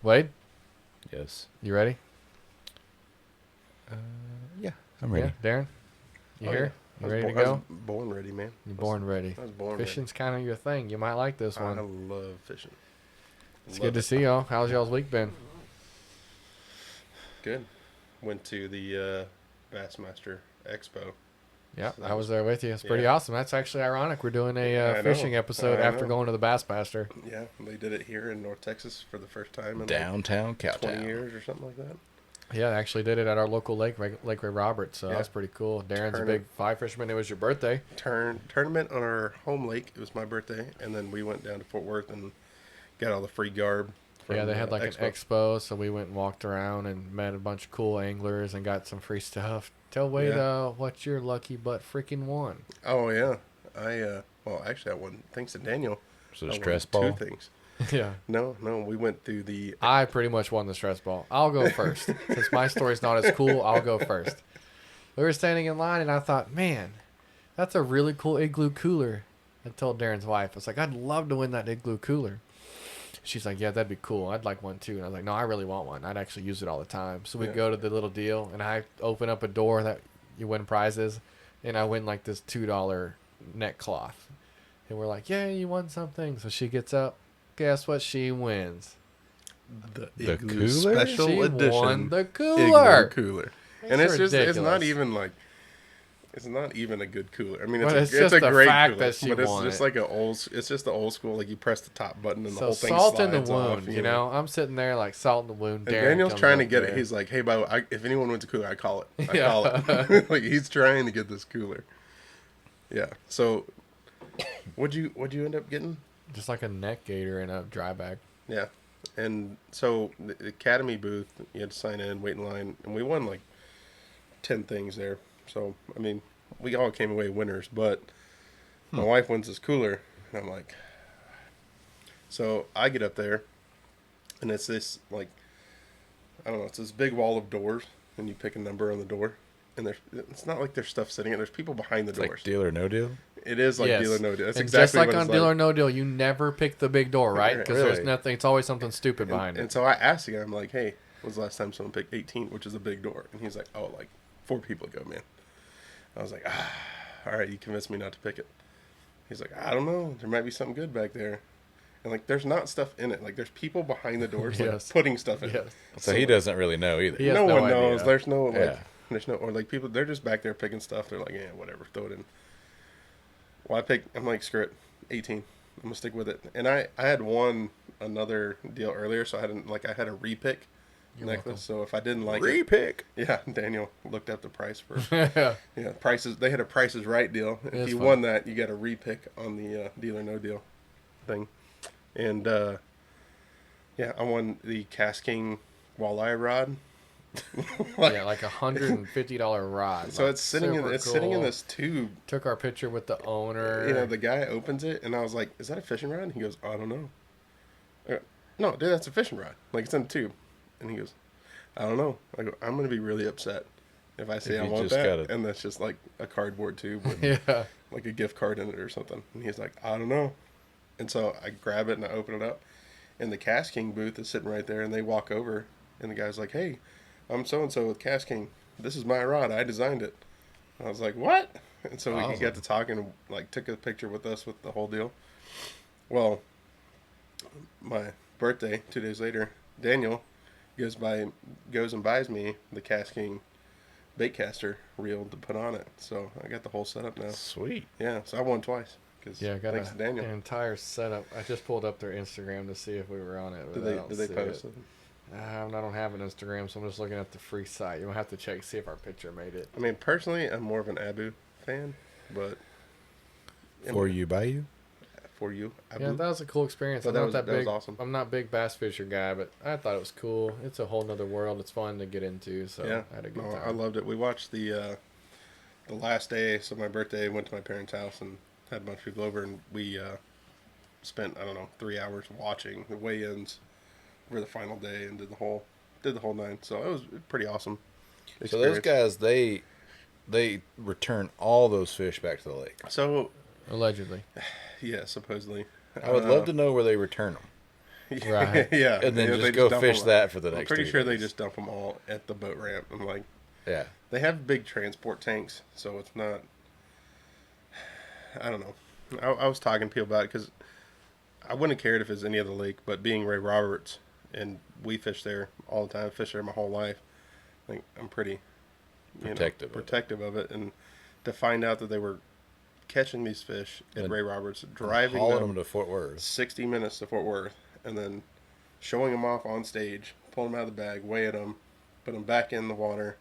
Wade, Yes. you ready? Yeah, I'm ready. Yeah, Darren, you Oh, yeah. here? You ready to I was go? born ready, man. You're born ready. I was born Fishing's kind of your thing. You might like this ready. I one. love fishing. It's Love good to it. see y'all. How's y'all's week been? Good. Went to the Bassmaster Expo. Yeah, So that I was there with you. It's pretty yeah. awesome. That's actually ironic. We're doing a I know. fishing episode I after know. going to the Bassmaster. Yeah, they did it here in North Texas for the first time in Downtown like Cowtown. 20 years or something like that. Yeah, I actually did it at our local lake, Lake Ray Roberts. So Yeah. that's pretty cool. Darren's a Turn big it. fly fisherman. It was your birthday. Tournament on our home lake. It was my birthday, and then we went down to Fort Worth and got all the free garb. From Yeah, they had like Expo. an expo, so we went and walked around and met a bunch of cool anglers and got some free stuff. Tell Wade what your lucky butt freaking won. Oh yeah, well actually I won thanks to Daniel. So I the won stress two ball. things. Yeah. No, we went through the. I pretty much won the stress ball. I'll go first. Since my story's not as cool, I'll go first. We were standing in line, and I thought, man, that's a really cool igloo cooler. I told Darren's wife, I was like, I'd love to win that igloo cooler. She's like, yeah, that'd be cool. I'd like one too. And I was like, no, I really want one. I'd actually use it all the time. So we Yeah. go to the little deal, and I open up a door that you win prizes, and I win like this $2 neck cloth. And we're like, yeah, you won something. So she gets up. Guess what she wins? The The Igloo cooler? special She edition won the Igloo cooler. cooler. It's And it's just it's not ridiculous. even like it's not even a good cooler. I mean, But it's it's a, it's just a the great fact cooler, that she but it's won just it. like it's just the old school. Like you press the top button and the So whole thing salt in slides the wound, off. you know. I'm sitting there like salt in the wound. And Darren Daniel's comes trying to up get it. there. He's like, "Hey, Bo, if anyone wins a cooler, I call it. I Yeah. call it." Like he's trying to get this cooler. Yeah. So, what'd you end up getting? Just like a neck gator in a dry bag. Yeah. And so the Academy booth, you had to sign in, wait in line, and we won like 10 things there. So I mean, we all came away winners. But my wife wins this cooler, and I'm like, so I get up there, and it's this like, I don't know, it's this big wall of doors, and you pick a number on the door, and it's not like there's stuff sitting in. There's people behind the It's doors. like Deal or No Deal. It is like Yes. Deal or No Deal. That's And exactly just like what on it's Deal like. or No Deal, you never pick the big door, right? Because Really? there's nothing. It's always something stupid behind And it. so I asked the guy, I'm like, hey, when's the last time someone picked 18, which is a big door? And he's like, oh, like 4 people ago, man. I was like, all right, you convinced me not to pick it. He's like, I don't know. There might be something good back there. And like, there's not stuff in it. Like, there's people behind the doors Yes. like putting stuff in Yes. it. So he doesn't really know either. He has no no one knows. idea. There's no, like, Yeah. there's no, or like people, they're just back there picking stuff. They're like, yeah, whatever, throw it in. Well, I'm like, screw it, 18. I'm gonna stick with it. And I had won another deal earlier, so I had a repick You're necklace. So if I didn't like it, Repick. yeah, Daniel looked up the price for. Yeah. Yeah, prices. They had a Price is Right deal. If That's you fun. won that, you got a repick on the Deal or No Deal thing. And yeah, I won the Cast King walleye rod. Yeah, like $150 rod. So Like, it's sitting in super sitting in cool. this tube. Took our picture with the owner. You know, the guy opens it, and I was like, "Is that a fishing rod?" And he goes, "I don't know." I go, no, dude, that's a fishing rod. Like it's in a tube. And he goes, "I don't know." I go, "I'm gonna be really upset if I say If I you want just that, got it. and that's just like a cardboard tube with Yeah. like a gift card in it or something." And he's like, "I don't know." And so I grab it and I open it up, and the Cast King booth is sitting right there. And they walk over, and the guy's like, "Hey, I'm so and so with Cast King. This is my rod. I designed it." And I was like, "What?" And so we Awesome. got to talking and like took a picture with us with the whole deal. Well, my birthday 2 days later, Daniel goes and buys me the Cast King baitcaster reel to put on it. So I got the whole setup now. Sweet. Yeah, so I won twice. Cause Yeah, I got thanks to Daniel. an entire setup. I just pulled up their Instagram to see if we were on it. But Did they post it? I don't have an Instagram, so I'm just looking at the free site. You'll have to check, see if our picture made it. I mean, personally, I'm more of an Abu fan, but For you, by you. for you, Abu. Yeah, that was a cool experience. But I'm that not was- that that big. was awesome. I'm not a big bass fisher guy, but I thought it was cool. It's a whole nother world. It's fun to get into. So yeah, I had a good no, time. I loved it. We watched the last day, so my birthday, went to my parents' house and had a bunch of people over, and we spent, I don't know, 3 hours watching the weigh-ins for the final day and did the whole 9. So it was pretty awesome. So those experience. guys, they return all those fish back to the lake. So Allegedly. yeah, supposedly. I would love to know where they return them. Right. Yeah, and then they just go dump fish them. that for the I'm next pretty 3 sure they days. just dump them all at the boat ramp. I'm like, Yeah. they have big transport tanks, so it's not. I don't know. I was talking to people about it because I wouldn't have cared if it was any other lake, but being Ray Roberts and we fish there all the time, fish there my whole life. I think I'm pretty protective of it, and to find out that they were catching these fish at Ray Roberts, driving hauling them them to Fort Worth. 60 minutes to Fort Worth, and then showing them off on stage, pulling them out of the bag, weighing them, putting them back in the water,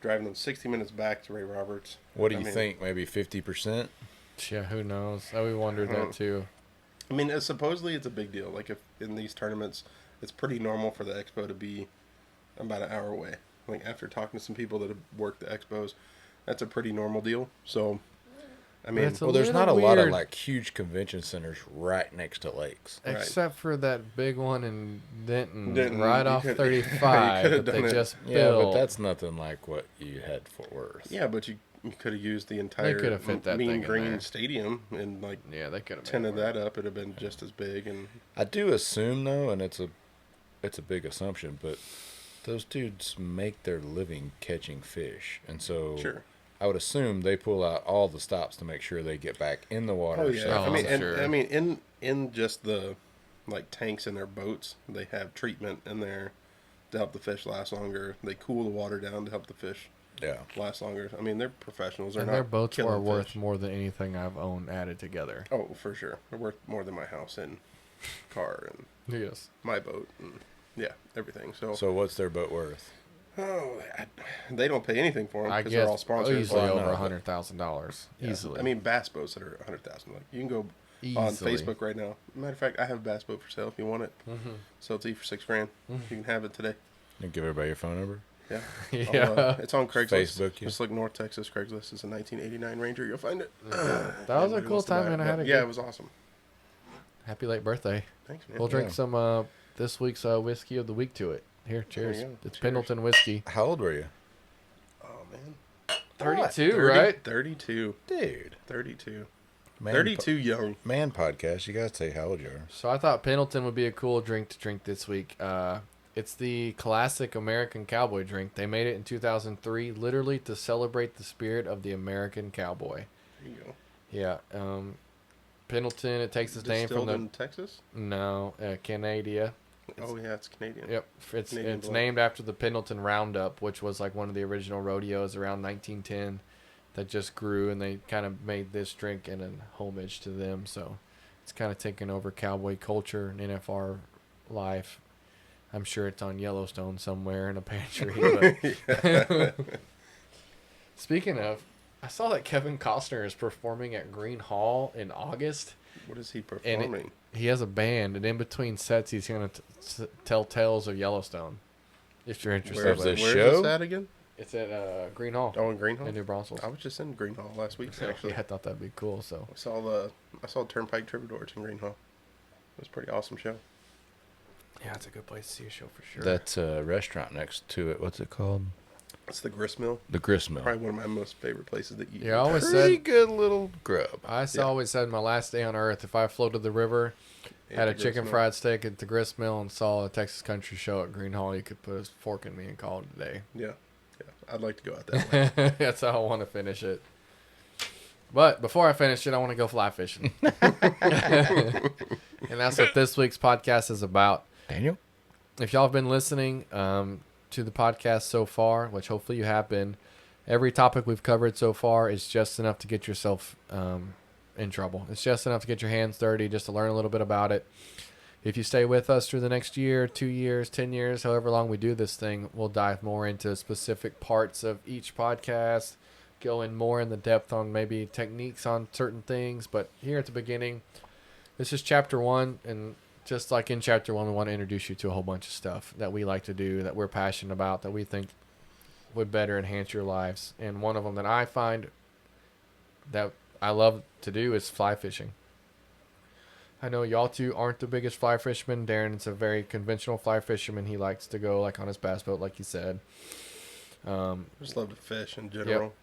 driving them 60 minutes back to Ray Roberts. What do you think? Maybe 50%? Yeah, who knows? We wondered that too. I mean, supposedly it's a big deal. Like, if in these tournaments, it's pretty normal for the expo to be about an hour away. Like, after talking to some people that have worked the expos, that's a pretty normal deal. So, I mean, Well, there's not a lot of weird. like huge convention centers right next to lakes. Except for that big one in Denton, Denton, right you off could- 35 you could've that they done it. just Yeah, but built. that's nothing like what you had Fort Worth. yeah, but you could have used the entire could have fit that thing Mean in Green there. Stadium and like Yeah, they could have 10 of that up. It'd have been just as big. And I do assume though, and it's a big assumption, but those dudes make their living catching fish, and so sure. I would assume they pull out all the stops to make sure they get back in the water. Oh yeah, safely. I mean, and, sure. I mean, in just the like tanks in their boats, they have treatment in there to help the fish last longer. They cool the water down to help the fish Yeah. last longer. I mean, they're professionals. They're And not their boats are killing worth fish. more than anything I've owned added together. Oh, for sure. They're worth more than my house and car and Yes. my boat and yeah, everything. So, So what's their boat worth? they don't pay anything for them I because guess they're all sponsored. easily Well, I know, over but- $100,000. Yeah. Easily. I mean, bass boats that are 100,000. Like, you can go on Easily. Facebook right now. Matter of fact, I have a bass boat for sale if you want it. Mm-hmm. So it's for $6,000. You can have it today. You give everybody your phone number. Yeah. Yeah. It's on Craigslist. Facebook you. Just look North Texas Craigslist. It's a 1989 Ranger. You'll find it. That was a Everybody cool wants to buy time, it, man. I but had a yeah, good, it was awesome. happy late birthday. Thanks, man. We'll drink Yeah. some this week's whiskey of the week to it. Here, cheers. you go. It's Cheers. Pendleton whiskey. How old were you? Oh, man. 32, 30, right? 32. Dude. 32. Man 32 young. Man podcast. You gotta say how old you are. So I thought Pendleton would be a cool drink to drink this week. It's the classic American cowboy drink. They made it in 2003, literally to celebrate the spirit of the American cowboy. There you go. Yeah. Pendleton, it takes its name Distilled from in Texas? Canada. Oh, yeah, it's Canadian. Yep. It's Canadian blend. named after the Pendleton Roundup, which was like one of the original rodeos around 1910 that just grew, and they kind of made this drink in an homage to them. So it's kind of taken over cowboy culture and NFR life. I'm sure it's on Yellowstone somewhere in a pantry. But speaking of, I saw that Kevin Costner is performing at Green Hall in August. What is he And performing? he has a band, and in between sets, he's going to tell tales of Yellowstone. If you're interested, Where's in this it. Where's show? this at again? It's at Green Hall Oh, in Green Hall? in New Braunfels. I was just in Green Hall last week, So, actually. yeah, I thought that'd be cool. So I saw Turnpike Troubadours in Green Hall. It was a pretty awesome show. yeah, it's a good place to see a show for sure. That's a restaurant next to it. What's it called? It's the Grist Mill. The Grist Mill. Probably one of my most favorite places to eat. Yeah, I always Pretty said good little grub. Yeah. always said my last day on Earth, if I floated the river, Ate had the a Grist chicken Mill. fried steak at the Grist Mill, and saw a Texas Country show at Green Hall, you could put a fork in me and call it a day. Yeah. I'd like to go out that way. That's how I want to finish it. But before I finish it, I want to go fly fishing. And that's what this week's podcast is about. Daniel? If y'all have been listening to the podcast so far, which hopefully you have been, every topic we've covered so far is just enough to get yourself in trouble. It's just enough to get your hands dirty, just to learn a little bit about it. If you stay with us through the next year, 2 years, 10 years, however long we do this thing, we'll dive more into specific parts of each podcast, go in more in the depth on maybe techniques on certain things. But here at the beginning, this is chapter 1, and just like in chapter 1, we want to introduce you to a whole bunch of stuff that we like to do, that we're passionate about, that we think would better enhance your lives. And one of them that I find that I love to do is fly fishing. I know y'all two aren't the biggest fly fishermen. Darren's a very conventional fly fisherman. He likes to go like on his bass boat, like you said. I just love to fish in general.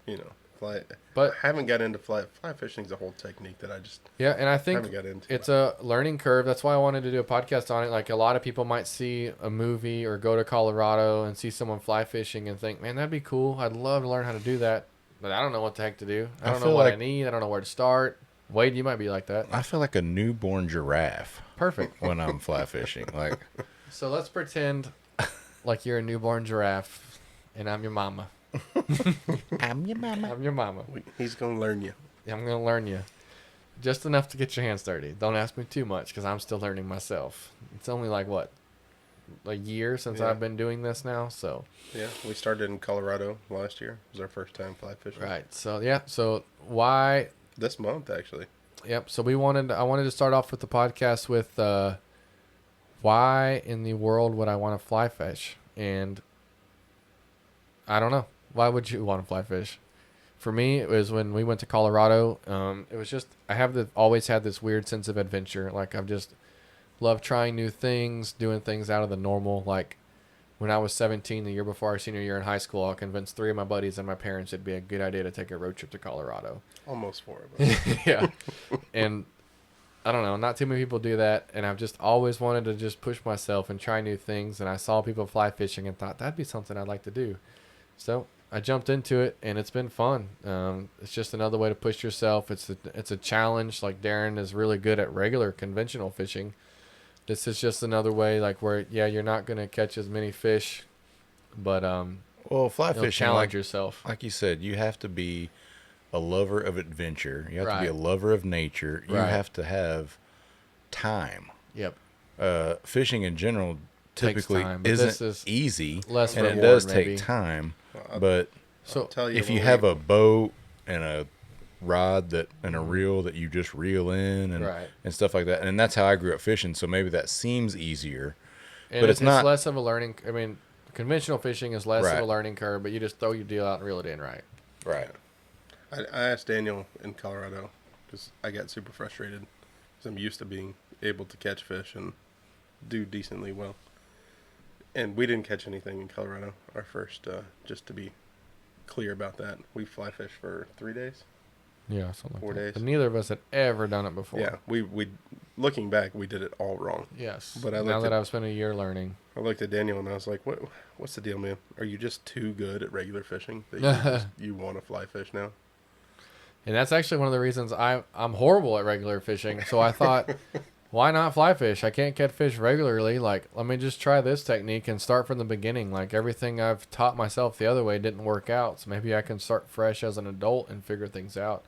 You know, fly. But I haven't got into fly fishing. Is a whole technique that I just yeah, and I think haven't got into. it's a learning curve. That's why I wanted to do a podcast on it. Like a lot of people might see a movie or go to Colorado and see someone fly fishing and think, man, that'd be cool. I'd love to learn how to do that. But I don't know what the heck to do. I don't know feel what I like- need. I don't know where to start. Wade, you might be like that. I feel like a newborn giraffe Perfect. when I'm fly fishing. Like, So let's pretend like you're a newborn giraffe and I'm your mama. I'm your mama. I'm your mama. He's gonna learn you. I'm going to learn you. Just enough to get your hands dirty. Don't ask me too much because I'm still learning myself. It's only like, what, a year since Yeah. I've been doing this now? So, Yeah, we started in Colorado last year. It was our first time fly fishing. right. So, yeah. So, why? This month, actually. Yep. So, I wanted to start off with the podcast with why in the world would I want to fly fish? And I don't know. Why would you want to fly fish? For me, it was when we went to Colorado. It was just always had this weird sense of adventure. Like I've just loved trying new things, doing things out of the normal. Like when I was 17, the year before our senior year in high school, I convinced 3 of my buddies and my parents it'd be a good idea to take a road trip to Colorado. Almost 4 of us. Yeah, and I don't know, not too many people do that. And I've just always wanted to just push myself and try new things. And I saw people fly fishing and thought that'd be something I'd like to do. So I jumped into it, and it's been fun. It's just another way to push yourself. It's a challenge. Like Darren is really good at regular conventional fishing. This is just another way, like where you're not gonna catch as many fish, but Well, fly you'll fishing, challenge yourself. like you said, you have to be a lover of adventure. You have to be a Right. lover of nature. You Right. have to have time. Yep. Fishing in general Takes typically time, but this isn't is easy, less and it reward, does maybe. take time. I'll But So tell you if when you have a boat and a rod and a reel that you just reel in Right. and stuff like that, and that's how I grew up fishing. So maybe that seems easier. and but it's it's not- less of a learning. I mean, conventional fishing is less of Right. a learning curve, but you just throw your deal out and reel it in, right? Right. I asked Daniel in Colorado because I got super frustrated because I'm used to being able to catch fish and do decently well. And we didn't catch anything in Colorado. Our first, just to be clear about that, we fly fish for 3 days. Yeah, something like 4 that. days. But neither of us had ever done it before. Yeah, we looking back, we did it all wrong. Yes. But I now looked that at- I've spent a year learning. I looked at Daniel and I was like, what's the deal, man? Are you just too good at regular fishing that you want to fly fish now? And that's actually one of the reasons I'm horrible at regular fishing. So I thought, why not fly fish? I can't catch fish regularly. Like, let me just try this technique and start from the beginning. Like, everything I've taught myself the other way didn't work out. So maybe I can start fresh as an adult and figure things out.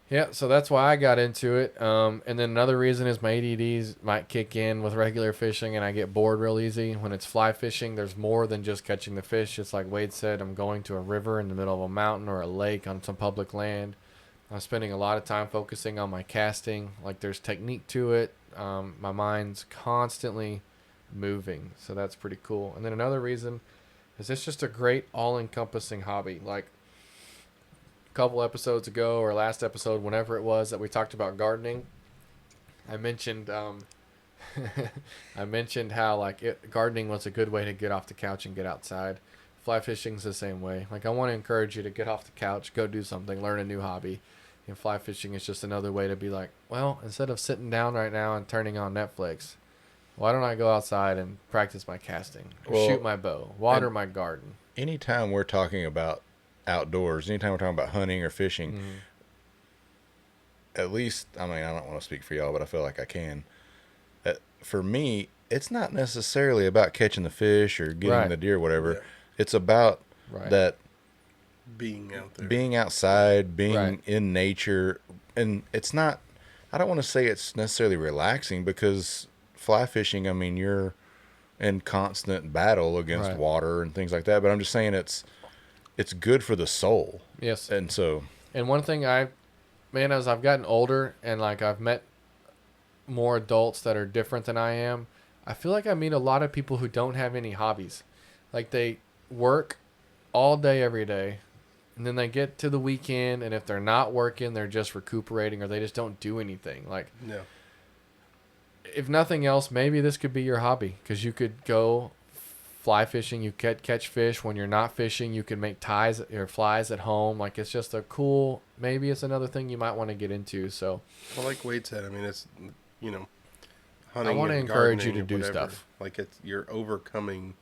Yeah, so that's why I got into it. And then another reason is my ADDs might kick in with regular fishing and I get bored real easy. When it's fly fishing, there's more than just catching the fish. It's like Wade said, I'm going to a river in the middle of a mountain or a lake on some public land. I'm spending a lot of time focusing on my casting. Like there's technique to it. My mind's constantly moving. So that's pretty cool. And then another reason is it's just a great all-encompassing hobby. Like couple episodes ago or last episode, whenever it was that we talked about gardening, I mentioned I mentioned how gardening was a good way to get off the couch and get outside. Fly fishing's the same way. Like I want to encourage you to get off the couch, go do something, learn a new hobby. And fly fishing is just another way to be like, well, instead of sitting down right now and turning on Netflix, why don't I go outside and practice my casting, or Well, shoot my bow, water my garden? Anytime we're talking about outdoors, anytime we're talking about hunting or fishing, at least, I mean, I don't want to speak for y'all, but I feel like I can. For me, it's not necessarily about catching the fish or getting Right. the deer or whatever. Yeah. It's about Right. that Being out there. being outside, being Right. in nature. And it's not, I don't want to say it's necessarily relaxing because fly fishing, I mean, you're in constant battle against Right. water and things like that. But I'm just saying it's good for the soul. Yes. And so, And one thing as I've gotten older and like I've met more adults that are different than I am, I feel like I meet a lot of people who don't have any hobbies. Like they work all day, every day, and then they get to the weekend, and if they're not working, they're just recuperating or they just don't do anything. Like, No. if nothing else, maybe this could be your hobby because you could go fly fishing, you catch fish. When you're not fishing, you can make ties or flies at home. Like, it's just a cool, maybe it's another thing you might want to get into. So Well, like Wade said, I mean, it's, you know, I hunting want to and encourage you gardening to or do whatever. stuff. Like, you're overcoming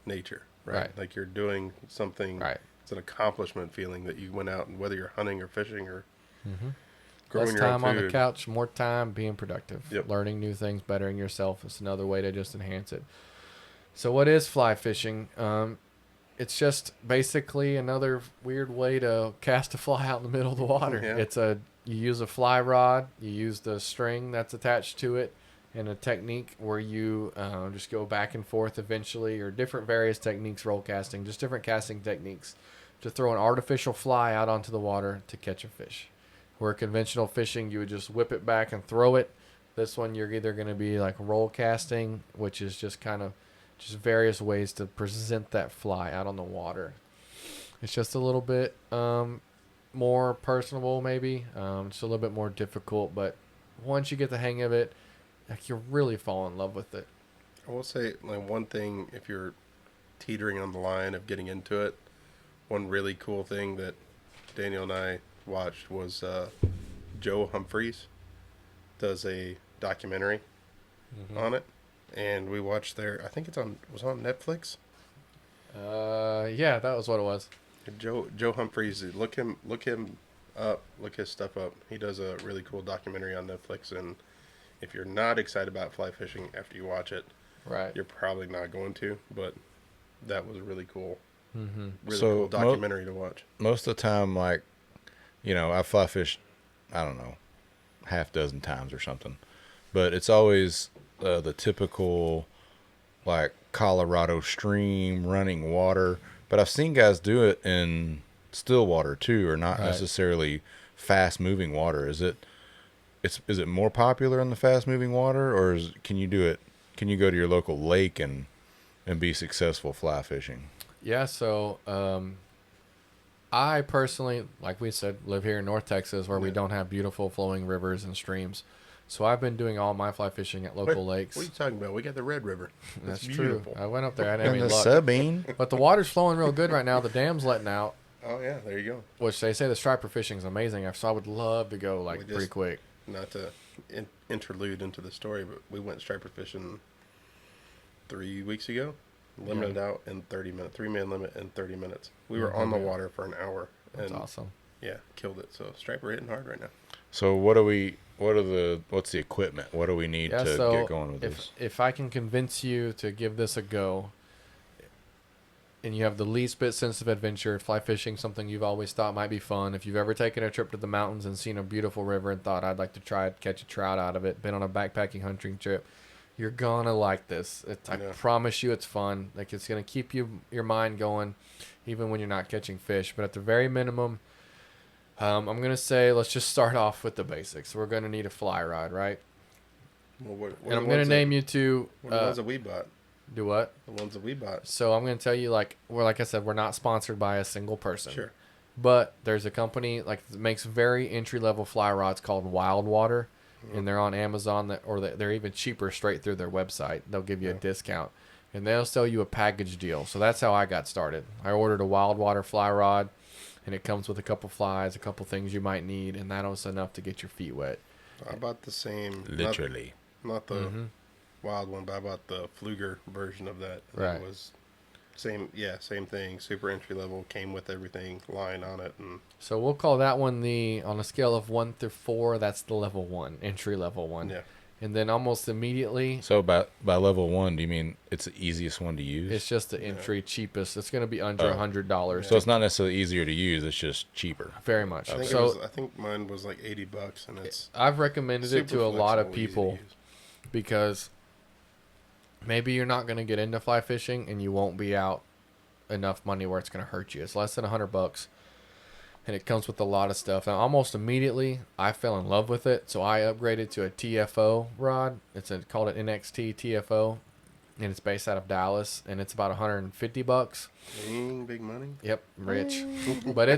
nature, right? Right. Like, you're doing something. Right. It's an accomplishment feeling that you went out, and whether you're hunting or fishing or Mm-hmm. growing Less your own time on the food. couch, more time being productive. Yep. Learning new things, bettering yourself is another way to just enhance it. So what is fly fishing? It's just basically another weird way to cast a fly out in the middle of the water. Yeah. You use a fly rod, you use the string that's attached to it, and a technique where you just go back and forth eventually, or different various techniques, roll casting, just different casting techniques to throw an artificial fly out onto the water to catch a fish. Where conventional fishing, you would just whip it back and throw it. This one, you're either going to be like roll casting, which is just kind of just various ways to present that fly out on the water. It's just a little bit more personable, maybe. It's a little bit more difficult, but once you get the hang of it, like, you really fall in love with it. I will say, like, one thing, if you're teetering on the line of getting into it, one really cool thing that Daniel and I watched was Joe Humphreys does a documentary on it, and we watched I think was on Netflix. Yeah, that was what it was. Joe Humphreys, look him up, look his stuff up. He does a really cool documentary on Netflix, and if you're not excited about fly fishing after you watch it, Right. you're probably not going to. But that was a really cool, Mm-hmm. really So, cool documentary to watch. Most of the time, like, I fly fished, I don't know, half dozen times or something. But it's always the typical, like, Colorado stream, running water. But I've seen guys do it in still water, too, or not Right. necessarily fast-moving water. Is it more popular in the fast-moving water, or can you do it? Can you go to your local lake and be successful fly fishing? Yeah, so I personally, like we said, live here in North Texas where we Yeah. don't have beautiful flowing rivers and streams. So I've been doing all my fly fishing at local lakes. What are you talking about? We got the Red River. That's It's true. beautiful. I went up there. I didn't have And any the luck. Sabine. But the water's flowing real good right now. The dam's letting out, Oh yeah, there you go. which they say the striper fishing is amazing. So I would love to go like We pretty just- quick. Not to interlude into the story, but we went striper fishing 3 weeks ago. Limited out in 30 minutes. 3-man limit in 30 minutes. We were on the water for an hour. That's and awesome. Yeah, killed it. So striper hitting hard right now. So what's the equipment? What do we need Yeah, to so get going with if this? if I can convince you to give this a go, and you have the least bit sense of adventure, fly fishing, something you've always thought might be fun. If you've ever taken a trip to the mountains and seen a beautiful river and thought, I'd like to try it, catch a trout out of it, been on a backpacking hunting trip, you're gonna like this. I Yeah. promise you it's fun. Like, it's gonna keep your mind going even when you're not catching fish. But at the very minimum, I'm gonna say let's just start off with the basics. We're gonna need a fly rod, right? Well, what And I'm gonna name you two. What are the ones that we bought? Do what? The ones that we bought. So I'm going to tell you, like I said, we're not sponsored by a single person. Sure. But there's a company that makes very entry level fly rods called Wild Water, and they're on Amazon, they're even cheaper straight through their website. They'll give you a discount, and they'll sell you a package deal. So that's how I got started. I ordered a Wild Water fly rod, and it comes with a couple flies, a couple things you might need, and that was enough to get your feet wet. I bought the same. Literally. Not the wild one, but I bought the Fluger version of that. And Right. It was same thing. Super entry level. Came with everything, line on it, and So we'll call that one on a scale of 1 through 4. That's the level 1, entry level one. yeah. And then almost immediately, So by level 1, do you mean it's the easiest one to use? it's just the entry cheapest. It's going to be under Oh. $100. So it's not necessarily easier to use. It's just cheaper. Very much. I think So I think mine was like $80, and it's I've recommended it super to a lot of flexible, easy to people use. because maybe you're not going to get into fly fishing and you won't be out enough money where it's going to hurt you. It's less than $100, and it comes with a lot of stuff. Now, almost immediately, I fell in love with it, so I upgraded to a TFO rod. Called an NXT TFO, and it's based out of Dallas, and it's about $150. Dang, big money. Yep, rich. But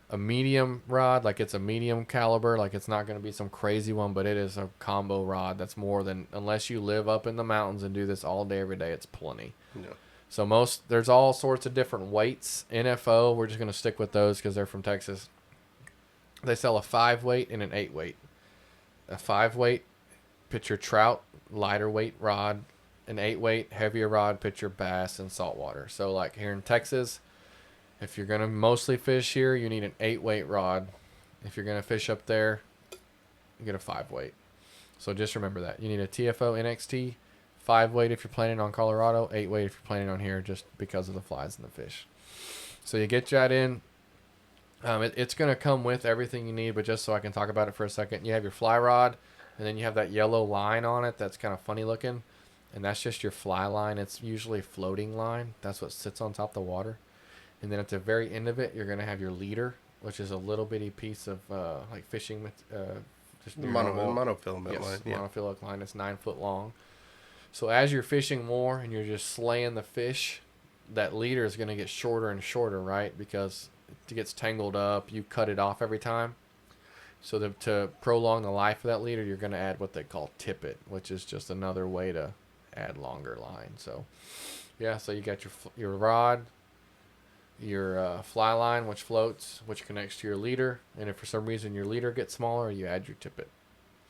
a medium rod, like it's a medium caliber, like it's not going to be some crazy one, but it is a combo rod that's more than, unless you live up in the mountains and do this all day every day, it's plenty. Yeah. So there's all sorts of different weights. NFO, we're just going to stick with those because they're from Texas. They sell a 5 weight and an 8 weight. A 5 weight, put your trout, lighter weight rod. An 8 weight, heavier rod, put your bass and saltwater. So like here in Texas, if you're going to mostly fish here, you need an 8 weight rod. If you're going to fish up there, you get a 5 weight. So just remember that. You need a TFO NXT, 5 weight if you're planning on Colorado, 8 weight if you're planning on here, just because of the flies and the fish. So you get that in. It's going to come with everything you need, but just so I can talk about it for a second, you have your fly rod, and then you have that yellow line on it that's kind of funny looking, and that's just your fly line. It's usually a floating line. That's what sits on top of the water. And then at the very end of it, you're going to have your leader, which is a little bitty piece of like fishing, just monofilament yes, line. Yeah. monofilament line. It's 9 foot long. So as you're fishing more and you're just slaying the fish, that leader is going to get shorter and shorter, right? Because it gets tangled up. You cut it off every time. So to prolong the life of that leader, you're going to add what they call tippet, which is just another way to add longer line. So yeah, so you got your rod, your fly line, which floats, which connects to your leader, and if for some reason your leader gets smaller, you add your tippet.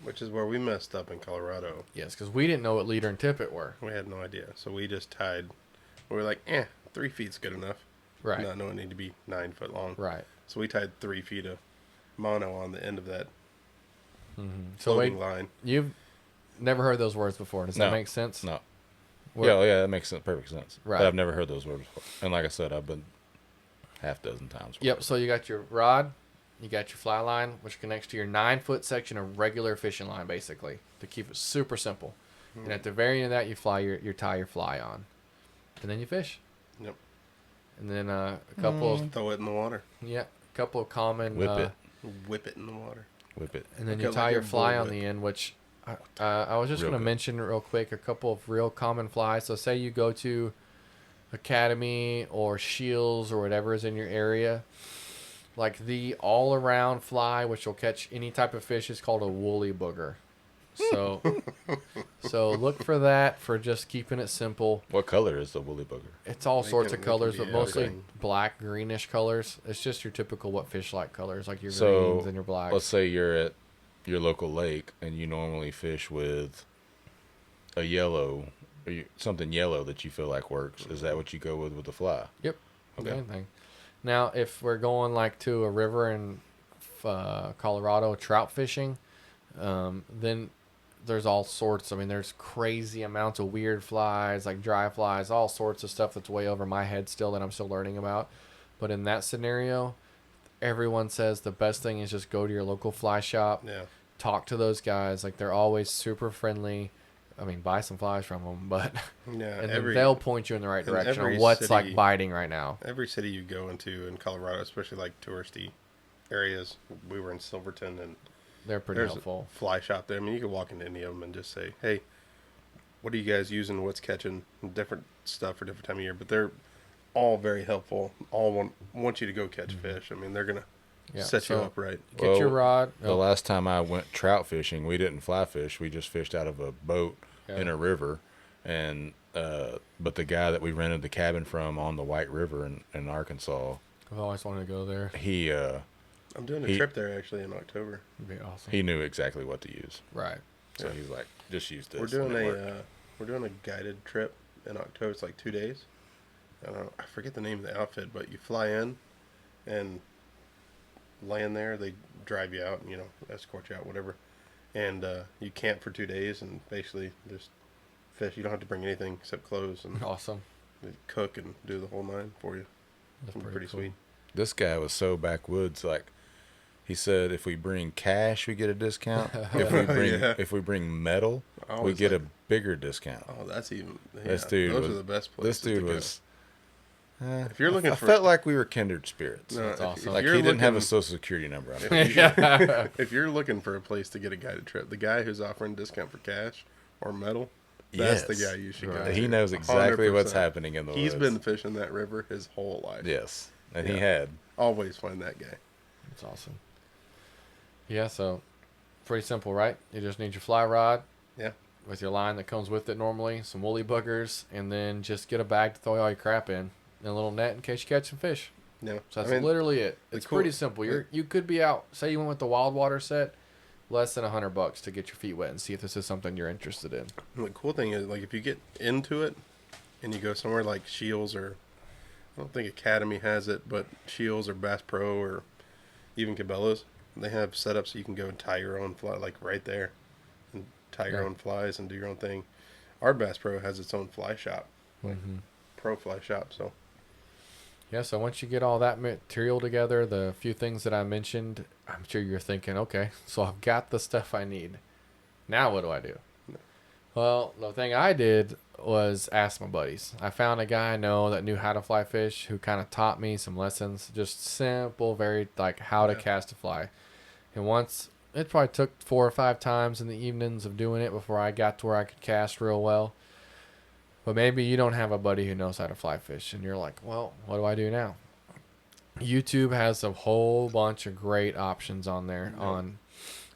Which is where we messed up in Colorado. Yes, because we didn't know what leader and tippet were. We had no idea, so we just tied. We were like, 3 feet's good enough. Right. Not knowing it need to be 9 foot long. Right. So we tied 3 feet of mono on the end of that So floating line. You've never heard those words before. Does that make sense? No. Well, Yeah, that makes perfect sense. Right. But I've never heard those words before. And like I said, I've been half dozen times. Yep. So you got your rod, you got your fly line, which connects to your 9 foot section of regular fishing line, basically, to keep it super simple. And at the very end of that, you tie your fly on, and then you fish. Yep. And then a couple of Throw it in the water. couple of common Whip it in the water. Whip it. and then Okay, you tie like your a fly bull on whip. the end, which I was just Real going to good. mention real quick a couple of real common flies. So say you go to Academy or Shields or whatever is in your area, like the all-around fly, which will catch any type of fish, is called a woolly booger. So, so look for that for just keeping it simple. What color is the woolly booger? It's all sorts of they colors, can but be mostly everything. black, greenish colors. It's just your typical what fish like colors, like your So greens and your blacks. let's say you're at your local lake and you normally fish with a yellow, something yellow that you feel like works. Is that what you go with the fly? Yep. Okay. Same thing. Now, if we're going like to a river in Colorado trout fishing, then there's all sorts. I mean, there's crazy amounts of weird flies, like dry flies, all sorts of stuff that's way over my head still that I'm still learning about. But in that scenario, everyone says the best thing is just go to your local fly shop, Yeah. talk to those guys. Like, they're always super friendly. I mean, buy some flies from them, but Yeah. and then they'll point you in the right in direction every on what's city- like biting right now. Every city you go into in Colorado, especially like touristy areas, we were in Silverton, and They're pretty there's helpful. a fly shop there. I mean, you could walk into any of them and just say, "Hey, what are you guys using? What's catching?" Different stuff for different time of year, but they're all very helpful. All want you to go catch fish. I mean, they're gonna Yeah, set you so up right. Get your Well, rod. The last time I went trout fishing, we didn't fly fish. We just fished out of a boat in a river. And but the guy that we rented the cabin from on the White River in Arkansas, I've always wanted to go there. he I'm doing a He- trip there actually in October. It'd be awesome. he knew exactly what to use. Right. So he's like, just use this. We're doing and it worked. we're doing a guided trip in October. It's like 2 days. I forget the name of the outfit, but you fly in and land there. They drive you out and escort you out, whatever. And you camp for 2 days and basically just fish. You don't have to bring anything except clothes, and Awesome. they cook and do the whole nine for you. That's It's pretty cool. sweet. This guy was so backwoods. Like he said, if we bring cash, we get a discount. If we bring metal, I we always get like- a bigger discount. Oh, that's even. Yeah, This dude those was- are the best This places. dude to go. was. If you're looking I for, felt like we were kindred spirits. No, That's if- awesome. if Like you're he didn't have a looking- social security number. On it. Yeah. If you're looking for a place to get a guided trip, the guy who's offering discount for cash or metal, that's the Yes. guy you should go. Right. to. He knows exactly what's 100%. happening in the He's woods. been fishing that river his whole life. Yes, and he Yeah. had. Always find that guy. That's awesome. Yeah, so pretty simple, right? You just need your fly rod. Yeah. With your line that comes with it normally, some woolly boogers, and then just get a bag to throw all your crap in, and a little net in case you catch some fish. Yeah. So that's literally it. It's pretty simple. You could be out. Say you went with the wild water set, less than $100 to get your feet wet and see if this is something you're interested in. The cool thing is, like, if you get into it and you go somewhere like Shields, or I don't think Academy has it, but Shields or Bass Pro or even Cabela's, they have setups so you can go and tie your own fly, like right there, and tie your own flies and do your own thing. Our Bass Pro has its own fly shop, like pro fly shop. So yeah, so once you get all that material together, the few things that I mentioned, I'm sure you're thinking, okay, so I've got the stuff I need. Now what do I do? Well, the thing I did was ask my buddies. I found a guy I know that knew how to fly fish who kind of taught me some lessons, just simple, very like how to cast a fly. And once, it probably took 4 or 5 times in the evenings of doing it before I got to where I could cast real well. But maybe you don't have a buddy who knows how to fly fish, and you're like, well, what do I do now? YouTube has a whole bunch of great options on there on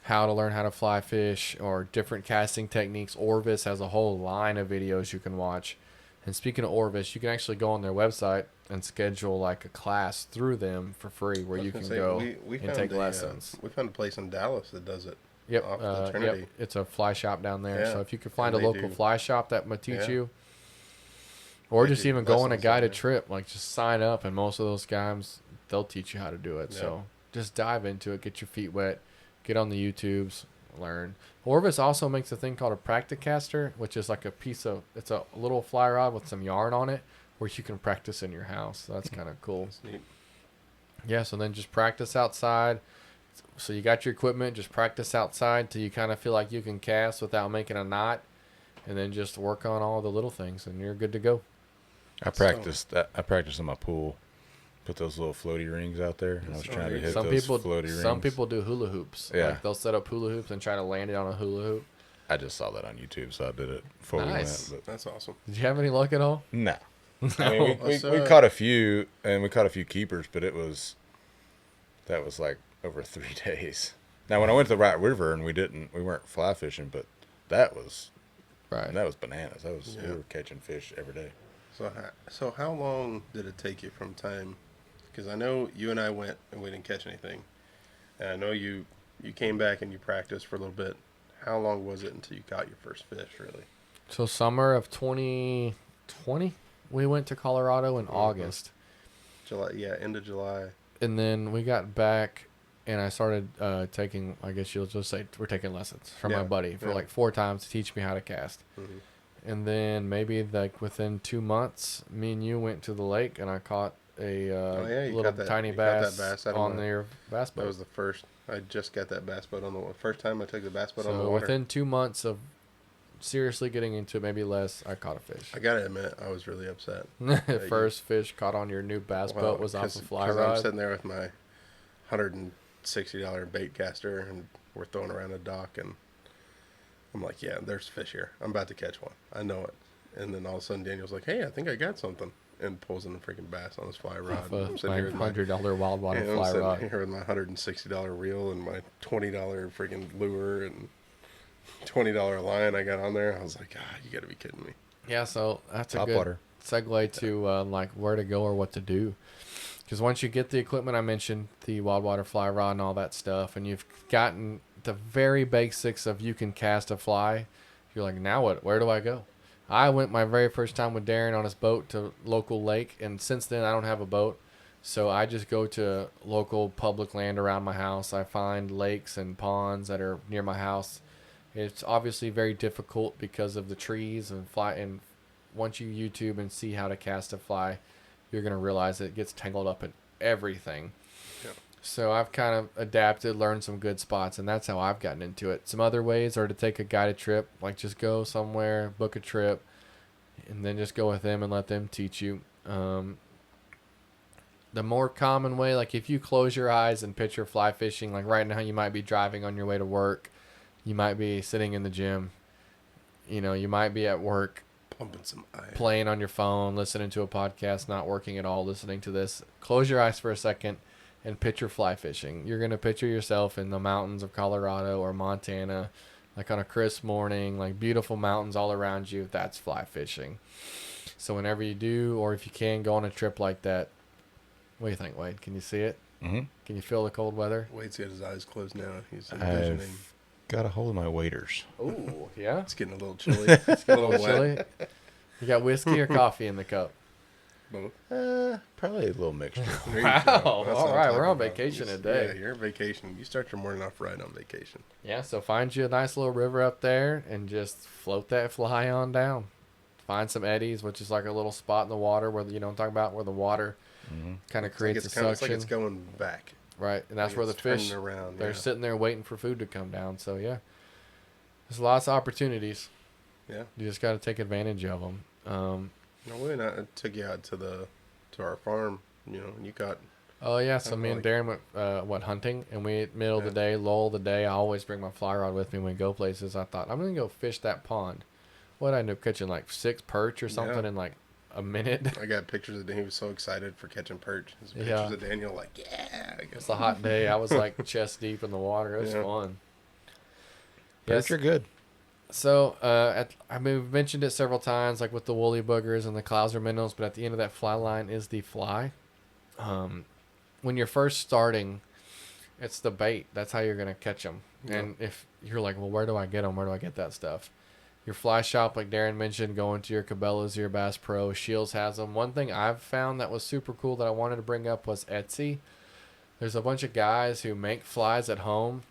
how to learn how to fly fish or different casting techniques. Orvis has a whole line of videos you can watch. And speaking of Orvis, you can actually go on their website and schedule like a class through them for free where you can go and take lessons. We found a place in Dallas that does it. Yep, Off the Trinity. yep. It's a fly shop down there. Yeah. So if you could find a And they local do- fly shop that would teach you, or They just do even go on a lessons guided there. trip, like just sign up, and most of those guys, they'll teach you how to do it. Yeah. So just dive into it, get your feet wet, get on the YouTubes, learn. Orvis also makes a thing called a Practicaster, which is like it's a little fly rod with some yarn on it where you can practice in your house. So that's kind of cool. That's neat. Yeah, so then just practice outside. So you got your equipment, just practice outside till you kind of feel like you can cast without making a knot, and then just work on all the little things, and you're good to go. I practiced in my pool. Put those little floaty rings out there, and I was trying to hit Some those people, floaty rings. some people do hula hoops. Yeah. Like they'll set up hula hoops and try to land it on a hula hoop. I just saw that on YouTube, so I did it before Nice. we went. That's awesome. Did you have any luck at all? But no. I mean, we Let's, caught a few, and we caught a few keepers, but that was like over 3 days. Now, when I went to the Right River and we weren't fly fishing, but that was bananas. We were catching fish every day. So how long did it take you from time? Because I know you and I went and we didn't catch anything. And I know you came back and you practiced for a little bit. How long was it until you got your first fish, really? So summer of 2020, we went to Colorado in August. July, end of July. And then we got back, and I started taking, I guess you'll just say, we're taking lessons from my buddy for like 4 times to teach me how to cast. Mm-hmm. And then maybe like within 2 months, me and you went to the lake, and I caught a little tiny bass, on their bass boat. That was the first. I just got that bass boat on the first time I took the bass boat So on the water. within 2 months of seriously getting into it, maybe less, I caught a fish. I gotta admit, I was really upset. First fish caught on your new bass boat was off a fly rod. I'm sitting there with my $160 bait caster, and we're throwing around a dock, and I'm like, yeah, there's fish here. I'm about to catch one. I know it. And then all of a sudden, Daniel's like, hey, I think I got something, and pulls in a freaking bass on his fly rod. Off I'm a sitting here with my $100 wild water I'm fly sitting rod. here with my $160 reel and my $20 freaking lure and $20 line I got on there. I was like, you got to be kidding me. Yeah, so that's a Top good water. segue to like where to go or what to do. Because once you get the equipment I mentioned, the wild water fly rod and all that stuff, and you've gotten the very basics of you can cast a fly, you're like, now what? Where do I go? I went my very first time with Darren on his boat to local lake, and since then I don't have a boat, so I just go to local public land around my house. I find lakes and ponds that are near my house. It's obviously very difficult because of the trees and fly. And once you YouTube and see how to cast a fly, you're gonna realize it gets tangled up in everything. Yeah. So I've kind of adapted, learned some good spots, and that's how I've gotten into it. Some other ways are to take a guided trip, like just go somewhere, book a trip, and then just go with them and let them teach you. The more common way, like if you close your eyes and picture fly fishing, like right now you might be driving on your way to work, you might be sitting in the gym, you might be at work Pumping some iron. playing on your phone, listening to a podcast, not working at all, listening to this. Close your eyes for a second and picture fly fishing. You're going to picture yourself in the mountains of Colorado or Montana, like on a crisp morning, like beautiful mountains all around you. That's fly fishing. So whenever you do, or if you can, go on a trip like that. What do you think, Wade? Can you see it? Mm-hmm. Can you feel the cold weather? Wade's got his eyes closed now. He's envisioning. I've got a hold of my waders. Oh, yeah? It's getting a little chilly. It's getting a little wet. Chili? You got whiskey or coffee in the cup? Both. Probably a little mixture. There you Wow. go. That's All what I'm right, talking we're on about. vacation Yeah, today. you're on vacation. You start your morning off right on vacation. Yeah, so find you a nice little river up there and just float that fly on down. Find some eddies, which is like a little spot in the water where, you know what I'm talking about, where the water kind of creates a It's suction. like it's going back. Right, and that's Like where the it's turning fish, around, they're yeah. sitting there waiting for food to come down. So, yeah, there's lots of opportunities. Yeah. You just got to take advantage of them. No, we went out and took you out to our farm. You know, and you got. Oh, yeah, so don't me know, and Darren went hunting, and we, middle of the day, lull of the day, I always bring my fly rod with me when we go places. I thought, I'm going to go fish that pond. What, I ended up catching like 6 perch or something Yeah. in like a minute. I got pictures of He was so excited for catching perch. His pictures Yeah. of Daniel, like, yeah. I guess. It's a hot day. I was like chest deep in the water. It was Yeah. fun. Perch are good. So, I mean, we've mentioned it several times, like with the woolly boogers and the clouser minnows, but at the end of that fly line is the fly. When you're first starting, it's the bait. That's how you're going to catch them. Yeah. And if you're like, well, where do I get them? Where do I get that stuff? Your fly shop, like Darren mentioned, going to your Cabela's, your Bass Pro, Shields has them. One thing I've found that was super cool that I wanted to bring up was Etsy. There's a bunch of guys who make flies at home,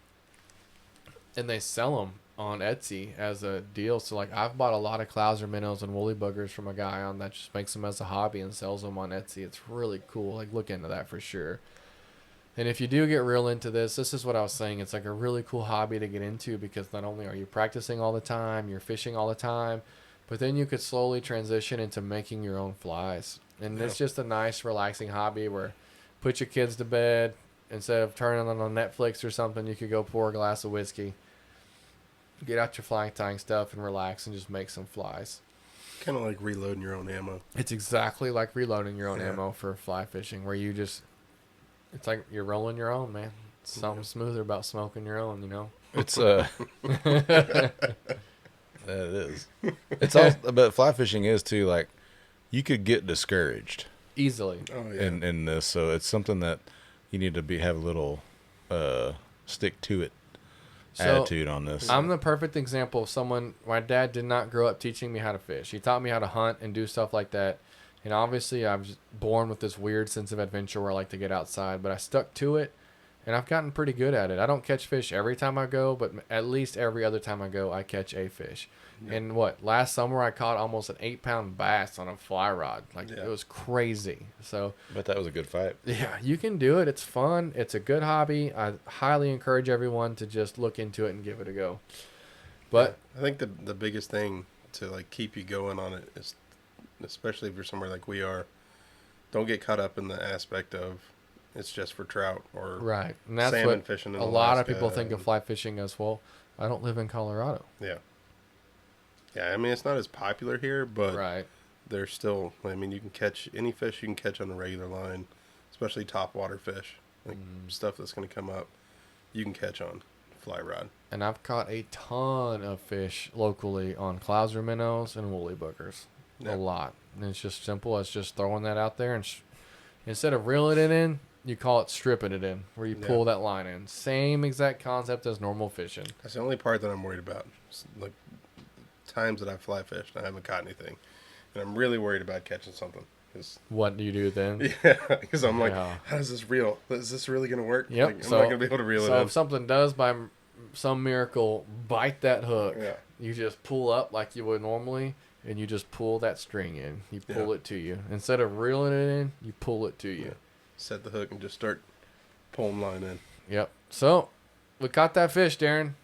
and they sell them on Etsy as a deal. So, like, I've bought a lot of clouser minnows and woolly boogers from a guy on that just makes them as a hobby and sells them on Etsy. It's really cool. Like, look into that for sure. And if you do get real into this is what I was saying. It's like a really cool hobby to get into because not only are you practicing all the time, you're fishing all the time, but then you could slowly transition into making your own flies. And it's just a nice, relaxing hobby where put your kids to bed. Instead of turning on Netflix or something, you could go pour a glass of whiskey, get out your fly tying stuff, and relax and just make some flies. Kind of like reloading your own ammo. It's exactly like reloading your own Yeah. ammo for fly fishing, where you just, it's like you're rolling your own, man. It's something smoother about smoking your own, you know? It's that it is. It's all, but fly fishing is too. Like, you could get discouraged Easily. Oh yeah. in this, so it's something that you need to have a little stick to it attitude on this. I'm the perfect example of someone. My dad did not grow up teaching me how to fish. He taught me how to hunt and do stuff like that. And obviously, I was born with this weird sense of adventure where I like to get outside. But I stuck to it, and I've gotten pretty good at it. I don't catch fish every time I go, but at least every other time I go, I catch a fish. Yep. And last summer I caught almost an 8-pound bass on a fly rod. Like, Yeah. it was crazy. So, But that was a good fight. yeah, you can do it. It's fun. It's a good hobby. I highly encourage everyone to just look into it and give it a go. But I think the biggest thing to like keep you going on it is, especially if you're somewhere like we are, don't get caught up in the aspect of it's just for trout or right, and that's salmon what fishing in a lot of Alaska people think of and- fly fishing as. Well, I don't live in Colorado. Yeah. Yeah, I mean it's not as popular here, but Right. there's still. I mean, you can catch any fish you can catch on a regular line, especially top water fish, like stuff that's going to come up. You can catch on fly rod. And I've caught a ton of fish locally on clouser minnows and woolly boogers. Yeah. A lot. And it's just simple as just throwing that out there. And instead of reeling it in, you call it stripping it in, where you Yeah. pull that line in. Same exact concept as normal fishing. That's the only part that I'm worried about. Like times that I fly fished, I haven't caught anything, and I'm really worried about catching something. Cause, What do you do then? yeah, because I'm like, Yeah. how is this real? Is this really gonna work? Yep. Like, I'm not gonna be able to reel so it if something does by some miracle bite that hook, Yeah. you just pull up like you would normally, and you just pull that string in. You pull Yeah. it to you. Instead of reeling it in, you pull it to you. Yeah. Set the hook and just start pulling line in. Yep. So we caught that fish, Darren.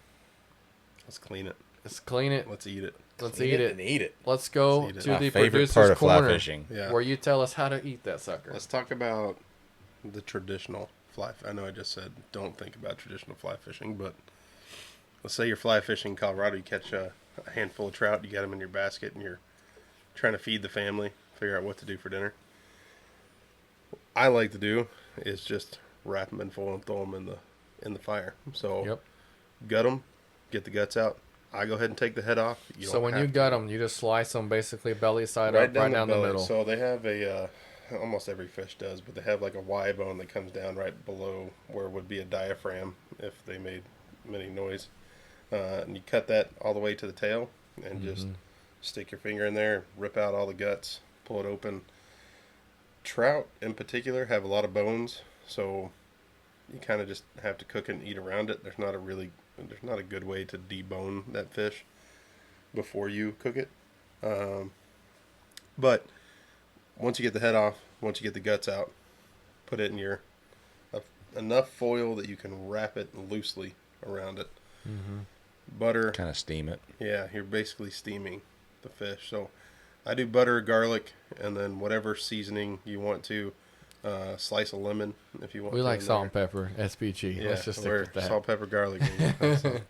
Let's clean it. Let's clean it. Let's eat it. Let's Clean eat it. and eat it. Let's go Let's eat it. to My the favorite producer's part of fly corner, fishing. Yeah. where you tell us how to eat that sucker. Let's talk about the traditional fly. I know I just said don't think about traditional fly fishing, but let's say you're fly fishing in Colorado. You catch a handful of trout. You got them in your basket, and you're trying to feed the family. Figure out what to do for dinner. What I like to do is just wrap them in foil and throw them in the fire. So Yep. gut them, get the guts out. I go ahead and take the head off. So when you gut them, you just slice them basically belly side right up, down right down the belly. middle. So they have a almost every fish does, but they have like a Y bone that comes down right below where would be a diaphragm if they made any noise. And you cut that all the way to the tail and just stick your finger in there, rip out all the guts, pull it open. Trout in particular have a lot of bones, so you kind of just have to cook and eat around it. There's not a good way to debone that fish before you cook it. But once you get the head off, once you get the guts out, put it in your enough foil that you can wrap it loosely around it. Butter. Kind of steam it. Yeah, you're basically steaming the fish. So I do butter, garlic, and then whatever seasoning you want to. Slice of lemon if you want. We to like in salt there. and pepper, SPG. Yeah, Let's just stick we're with that. salt, pepper, garlic.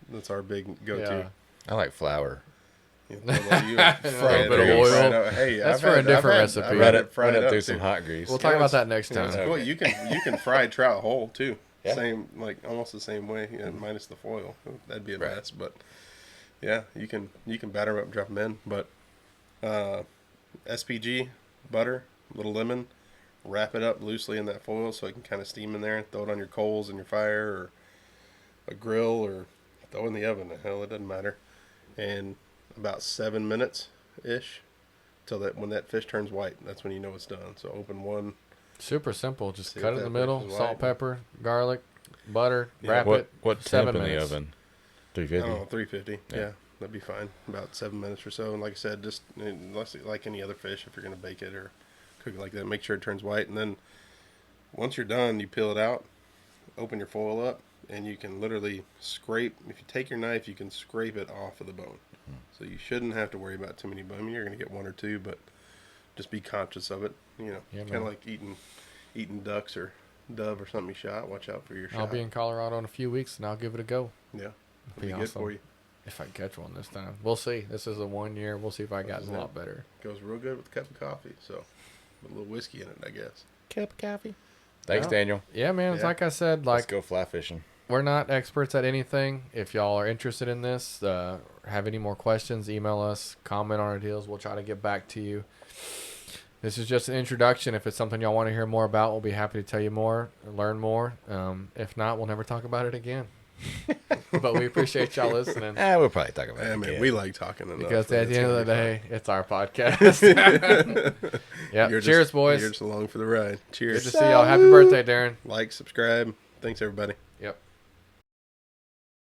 That's our big go-to. Yeah. I like flour. You know, you fry A bit it of up, oil. fry it up. Hey, That's for a different recipe. I've Run had it, fried run it up through too. some hot grease. We'll talk about that next Yeah, time. it's cool. You can fry trout whole too. Yeah. Same, like almost the same way, minus the foil. That'd be a Right. mess, but yeah, you can batter them up and drop them in. But SPG, butter, a little lemon, wrap it up loosely in that foil so it can kind of steam in there. Throw it on your coals in your fire or a grill or throw it in the oven. Hell, it doesn't matter. And about 7 minutes ish till that when that fish turns white, that's when you know it's done. So open one. Super simple. Just See cut if it in the that middle, fish is salt, white. pepper, garlic, butter, Yeah. wrap What it. what 7 temp in the minutes. oven? I 350. don't know, 350. Yeah. Yeah, that'd be fine. About 7 minutes or so. And like I said, just like any other fish, if you're going to bake it or cook it like that, make sure it turns white. And then once you're done, you peel it out, open your foil up, and you can literally scrape. If you take your knife, you can scrape it off of the bone. So you shouldn't have to worry about too many bones. I mean, you're going to get one or two, but just be conscious of it. You know, Yeah, kind of man. like eating ducks or dove or something you shot. Watch out for your shot. I'll be in Colorado in a few weeks, and I'll give it a go. Yeah, It'll be be good awesome. for you. If I catch one this time. We'll see. This is a 1 year. We'll see if I got a lot better. Goes real good with a cup of coffee. So, with a little whiskey in it, I guess. Cup of coffee. Thanks, Yeah. Daniel. Yeah, man. It's Yeah. like I said, Let's like go fly fishing. we're not experts at anything. If y'all are interested in this, have any more questions, email us, comment on our deals. We'll try to get back to you. This is just an introduction. If it's something y'all want to hear more about, we'll be happy to tell you more, learn more. If not, we'll never talk about it again. But we appreciate y'all listening. We'll probably talk about Yeah, it man, again. we like talking enough. Because that at the it's end gonna of the be day, it's our podcast. Yeah. You're Cheers, just, boys. You're just along for the ride. Good Cheers. to see y'all. Happy birthday, Darren. Like, subscribe. Thanks, everybody. Yep.